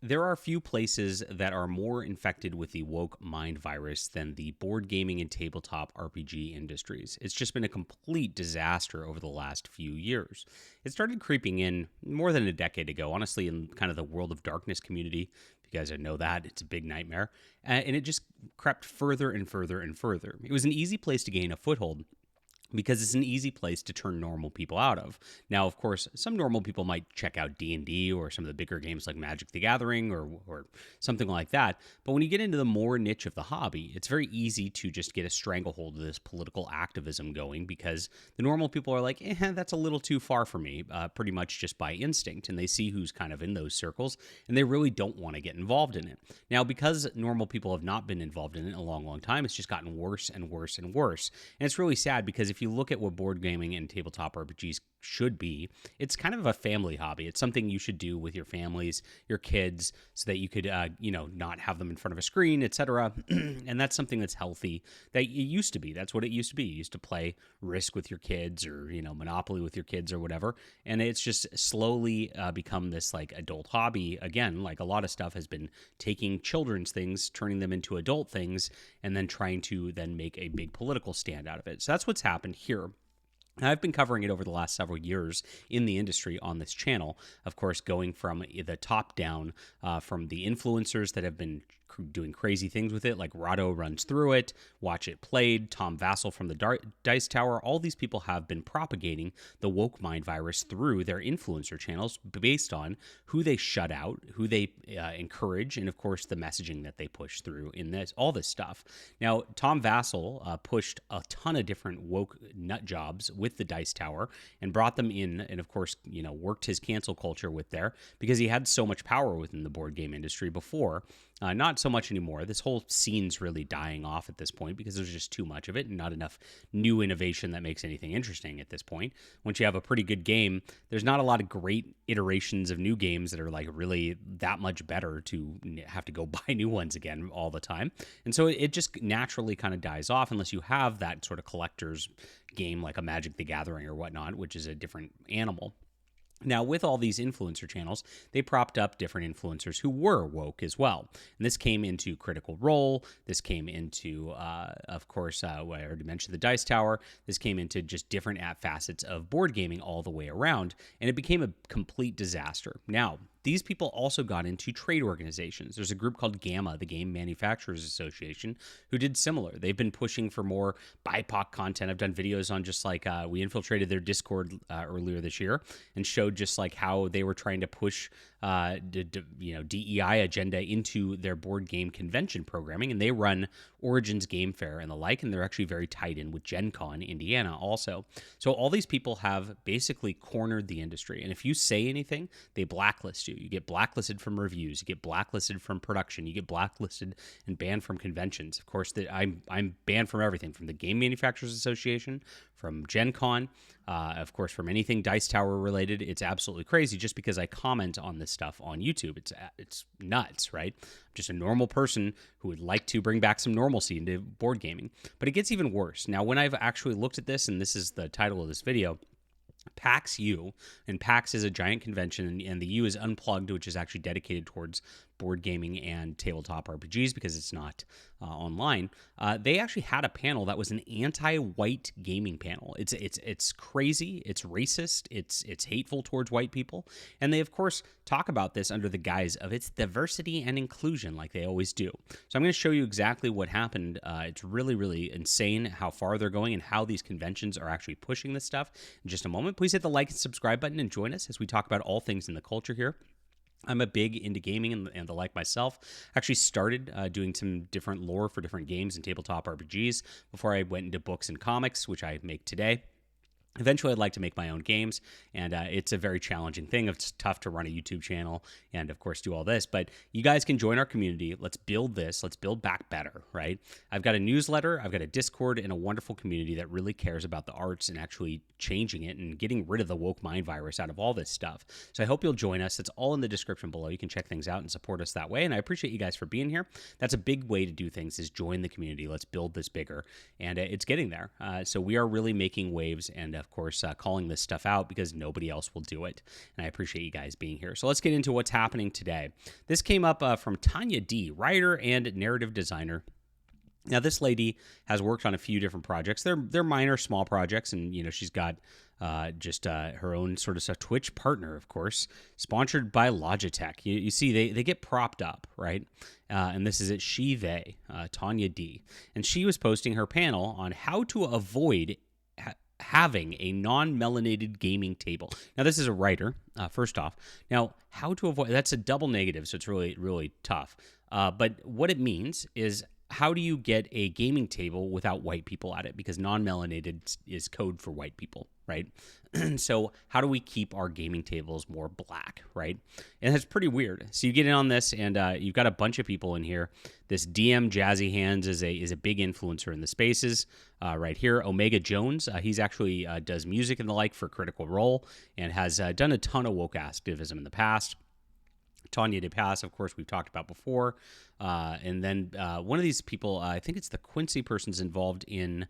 There are few places that are more infected with the woke mind virus than the board gaming and tabletop RPG industries. It's just been a complete disaster over the last few years. It started creeping in more than a decade ago, honestly, in kind of the World of Darkness community. If you guys didn't know that, it's a big nightmare. And it just crept further and further and further. It was an easy place to gain a foothold because it's an easy place to turn normal people out of. Now, of course, some normal people might check out D&D or some of the bigger games like Magic the Gathering or something like that. But when you get into the more niche of the hobby, it's very easy to just get a stranglehold of this political activism going because the normal people are like, that's a little too far for me, pretty much just by instinct. And they see who's kind of in those circles, and they really don't want to get involved in it. Now, because normal people have not been involved in it in a long, long time, it's just gotten worse and worse and worse. And it's really sad because if you look at what board gaming and tabletop RPGs should be, it's kind of a family hobby. It's something you should do with your families, your kids, so that you could, not have them in front of a screen, etc. And that's something that's healthy. That it used to be. That's what it used to be. You used to play Risk with your kids, or Monopoly with your kids, or whatever. And it's just slowly become this like adult hobby again. Like a lot of stuff has been taking children's things, turning them into adult things, and then trying to then make a big political stand out of it. So that's what's happened here. I've been covering it over the last several years in the industry on this channel, of course, going from the top down, from the influencers that have been doing crazy things with it, like Rahdo runs through it, Watch It Played, Tom Vassell from the Dice Tower. All these people have been propagating the woke mind virus through their influencer channels based on who they shut out, who they encourage, and of course the messaging that they push through in all this stuff. Now, Tom Vassell pushed a ton of different woke nut jobs with the Dice Tower and brought them in, and of course, worked his cancel culture with there because he had so much power within the board game industry before. Not so much anymore. This whole scene's really dying off at this point because there's just too much of it and not enough new innovation that makes anything interesting at this point. Once you have a pretty good game, there's not a lot of great iterations of new games that are like really that much better to have to go buy new ones again all the time. And so it just naturally kind of dies off unless you have that sort of collector's game like a Magic the Gathering or whatnot, which is a different animal. Now, with all these influencer channels, they propped up different influencers who were woke as well. And this came into Critical Role. This came into, of course, I already mentioned the Dice Tower. This came into just different facets of board gaming all the way around. And it became a complete disaster. Now, these people also got into trade organizations. There's a group called GAMA, the Game Manufacturers Association, who did similar. They've been pushing for more BIPOC content. I've done videos on just like we infiltrated their Discord earlier this year and showed just like how they were trying to push DEI agenda into their board game convention programming, and they run Origins Game Fair and the like, and they're actually very tied in with Gen Con Indiana also. So all these people have basically cornered the industry, and if you say anything, they blacklist you. You get blacklisted from reviews, you get blacklisted from production, you get blacklisted and banned from conventions. Of course, I'm banned from everything, from the Game Manufacturers Association, from Gen Con, of course, from anything Dice Tower related. It's absolutely crazy just because I comment on this stuff on YouTube. It's nuts, right? I'm just a normal person who would like to bring back some normalcy into board gaming. But it gets even worse. Now, when I've actually looked at this, and this is the title of this video, PAXU, and PAX is a giant convention, and the U is unplugged, which is actually dedicated towards board gaming and tabletop RPGs because it's not online. They actually had a panel that was an anti-white gaming panel. It's crazy, it's racist, it's hateful towards white people, and they of course talk about this under the guise of it's diversity and inclusion, like they always do. So I'm going to show you exactly what happened. It's really, really insane how far they're going and how these conventions are actually pushing this stuff. In just a moment, please hit the like and subscribe button and join us as we talk about all things in the culture here. I'm a big into gaming and the like myself. Actually started doing some different lore for different games and tabletop RPGs before I went into books and comics, which I make today. Eventually, I'd like to make my own games, and it's a very challenging thing. It's tough to run a YouTube channel and, of course, do all this. But you guys can join our community. Let's build this. Let's build back better, right? I've got a newsletter, I've got a Discord, and a wonderful community that really cares about the arts and actually changing it and getting rid of the woke mind virus out of all this stuff. So I hope you'll join us. It's all in the description below. You can check things out and support us that way, and I appreciate you guys for being here. That's a big way to do things, is join the community. Let's build this bigger, and it's getting there. So we are really making waves, and of course, calling this stuff out because nobody else will do it. And I appreciate you guys being here. So let's get into what's happening today. This came up from Tanya D., writer and narrative designer. Now, this lady has worked on a few different projects. They're minor, small projects, and she's got just her own sort of Twitch partner, of course, sponsored by Logitech. You see, they get propped up, right? And this is it. They, Tanya D, and she was posting her panel on how to avoid having a non-melanated gaming table. Now, this is a writer, first off. Now, how to avoid, that's a double negative, so it's really, really tough. But what it means is, how do you get a gaming table without white people at it? Because non-melanated is code for white people, right? So how do we keep our gaming tables more black, right? And that's pretty weird. So you get in on this, and you've got a bunch of people in here. This DM Jazzy Hands is a big influencer in the spaces right here. Omega Jones, he's actually does music and the like for Critical Role and has done a ton of woke activism in the past. Tanya DePass, of course, we've talked about before. And then one of these people, I think it's the Quincy person's involved in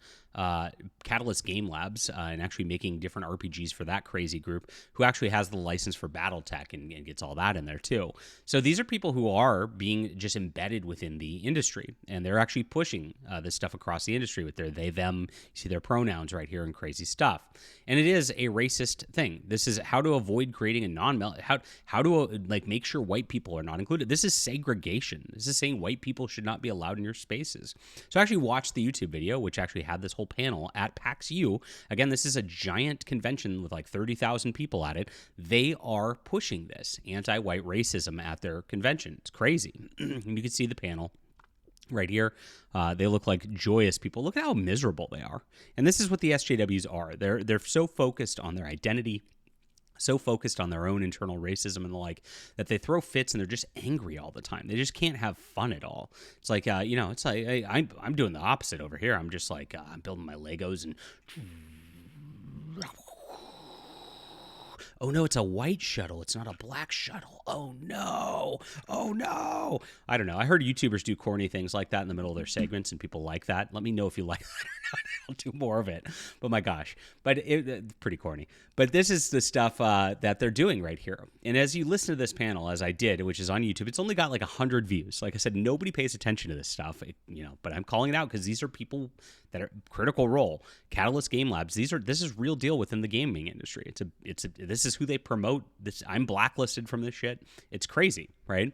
Catalyst Game Labs and actually making different RPGs for that crazy group, who actually has the license for BattleTech and gets all that in there too. So these are people who are being just embedded within the industry, and they're actually pushing this stuff across the industry with their they, them. You see their pronouns right here and crazy stuff. And it is a racist thing. This is how to avoid creating a non-mel, how to make sure white people are not included. This is segregation. This is saying white people should not be allowed in your spaces. So I actually watched the YouTube video, which actually had this whole panel at PAXU. Again, this is a giant convention with like 30,000 people at it. They are pushing this anti-white racism at their convention. It's crazy. And you can see the panel right here. They look like joyous people. Look at how miserable they are. And this is what the SJWs are. They're so focused on their identity, so focused on their own internal racism and the like, that they throw fits and they're just angry all the time. They just can't have fun at all. It's like, it's like I'm doing the opposite over here. I'm just like, I'm building my Legos and oh no, it's a white shuttle. It's not a black shuttle. Oh no. Oh no. I don't know. I heard YouTubers do corny things like that in the middle of their segments, and people like that. Let me know if you like that or not. I'll do more of it. But my gosh. But it's pretty corny. But this is the stuff that they're doing right here. And as you listen to this panel, as I did, which is on YouTube, it's only got like 100 views. Like I said, nobody pays attention to this stuff, but I'm calling it out because these are people that are Critical Role, Catalyst Game Labs. This is real deal within the gaming industry. This is who they promote. I'm blacklisted from this shit. It's crazy, right?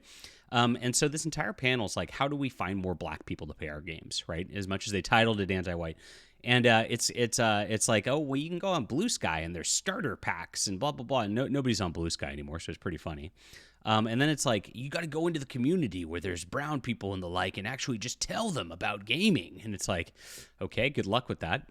And so this entire panel is like, how do we find more black people to play our games, right? As much as they titled it anti-white. And it's like, oh, well, you can go on Blue Sky and there's starter packs and blah, blah, blah. And nobody's on Blue Sky anymore, so it's pretty funny. And then it's like, you got to go into the community where there's brown people and the like and actually just tell them about gaming. And it's like, okay, good luck with that.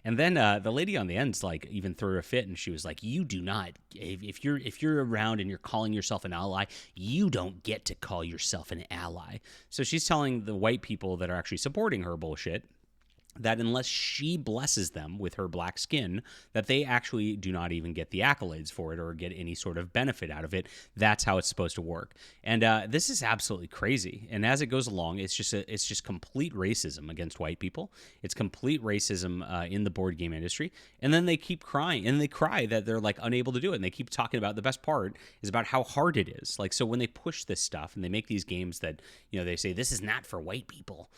And then the lady on the end's like even threw a fit, and she was like, you do not, if you're around and you're calling yourself an ally, you don't get to call yourself an ally. So she's telling the white people that are actually supporting her bullshit that unless she blesses them with her black skin, that they actually do not even get the accolades for it or get any sort of benefit out of it. That's how it's supposed to work. And this is absolutely crazy. And as it goes along, it's just complete racism against white people. It's complete racism in the board game industry. And then they keep crying, and they cry that they're like unable to do it. And they keep talking about the best part is about how hard it is. Like, so when they push this stuff and they make these games that, they say this is not for white people,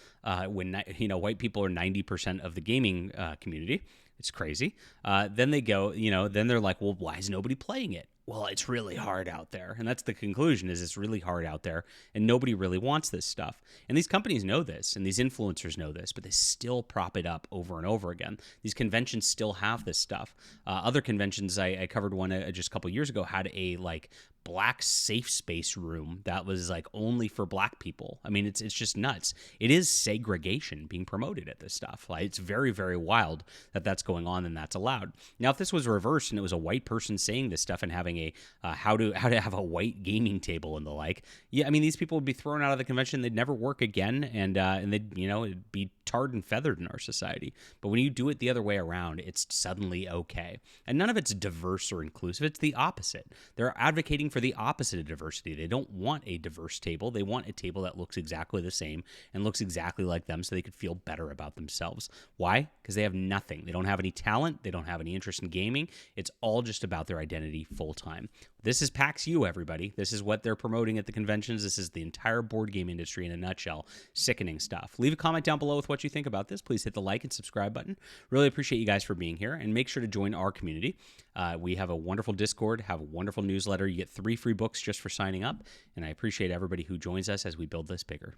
when white people are 90% of the gaming community. It's crazy. Then they go, then they're like, well, why is nobody playing it? Well, it's really hard out there. And that's the conclusion, is it's really hard out there and nobody really wants this stuff. And these companies know this and these influencers know this, but they still prop it up over and over again. These conventions still have this stuff. Other conventions, I covered one just a couple years ago, had a black safe space room that was only for black people. I mean, it's just nuts. It is segregation being promoted at this stuff. It's very, very wild that that's going on and that's allowed. Now, if this was reversed and it was a white person saying this stuff and having a how to have a white gaming table and the like, yeah, I mean, these people would be thrown out of the convention. They'd never work again, and they'd it'd be tarred and feathered in our society. But when you do it the other way around, it's suddenly okay. And none of it's diverse or inclusive. It's the opposite. They're advocating for for the opposite of diversity. They don't want a diverse table. They want a table that looks exactly the same and looks exactly like them so they could feel better about themselves. Why? Because they have nothing. They don't have any talent. They don't have any interest in gaming. It's all just about their identity full time. This is PAXU, everybody. This is what they're promoting at the conventions. This is the entire board game industry in a nutshell. Sickening stuff. Leave a comment down below with what you think about this. Please hit the like and subscribe button. Really appreciate you guys for being here, and make sure to join our community. We have a wonderful Discord, have a wonderful newsletter. You get 3 free books just for signing up, and I appreciate everybody who joins us as we build this bigger.